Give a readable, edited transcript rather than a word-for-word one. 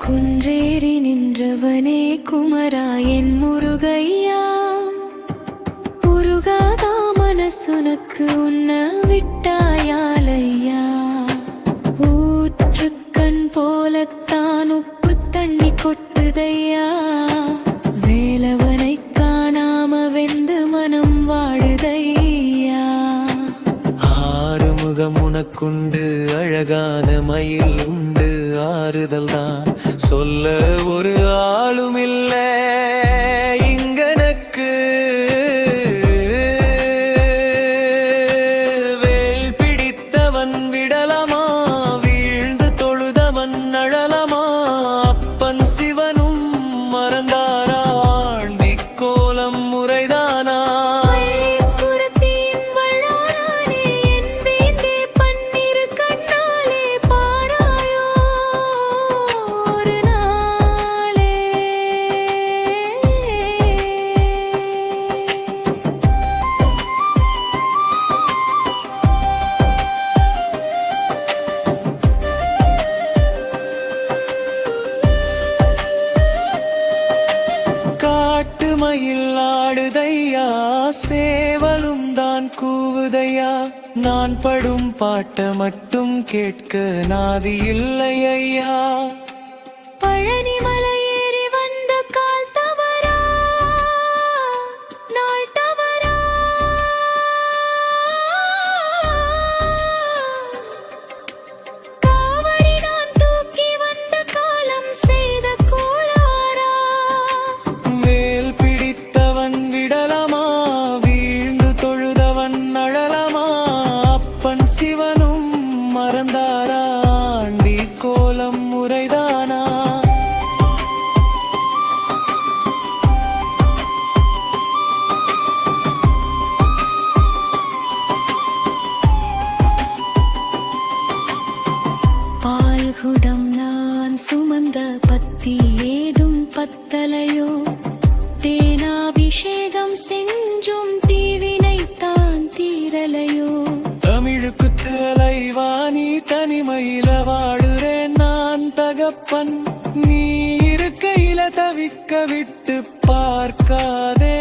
குன்றேறி நின்றவனே குமரா என் முருகையா, உருகாதா மனசுனக்கு உன்ன விட்டாயாலையா. ஊற்றுக்கண் போலத்தான் உப்பு தண்ணி கொட்டுதையா, வேலவனை காணாம வெந்து மனம் வாடுதையா. ஆறுமுகம் உனக்குண்டு அழகான மயில் உண்டு, ஆறுதல் தான் சொல்ல ஒரு ஆளுமில்ல இங்கனக்கு. வேல் பிடித்தவன் விடலமா, வீழ்ந்து தொழுதவன் அழலமா. அப்பன் சிவனும் மறந்தாரா, கோலம் முறைதானா. மயில் ஆடுதையா, சேவலும் தான் கூவுதையா. நான் படும் பாட்ட மட்டும் கேட்க நாதி இல்லை ஐயா. பழனி மலை ஏறி வந்த கால் தவறா, நாள் தவறா. காவடி நான் தூக்கி வந்த காலம் செய்த கோளாரா. வேல் பிடித்தவன் விடலமா, வீழ்ந்து தொழுதவன் அழலமா. அப்பன் சிவனும் மறந்தாரா, ஆண்டி கோலம் முறைதானா. பால்குடம் நான் சுமந்த பத்தி ஏதும் பத்தலையோ, தேனாபிஷேகம் செஞ்சும் தீவினைத்தான் தீரலையோ. தமிழுக்கு தலைவாணி தனிமையில வாடுறேன் நான் தகப்பன், நீ இருக்கையில தவிக்க விட்டு பார்க்காதே.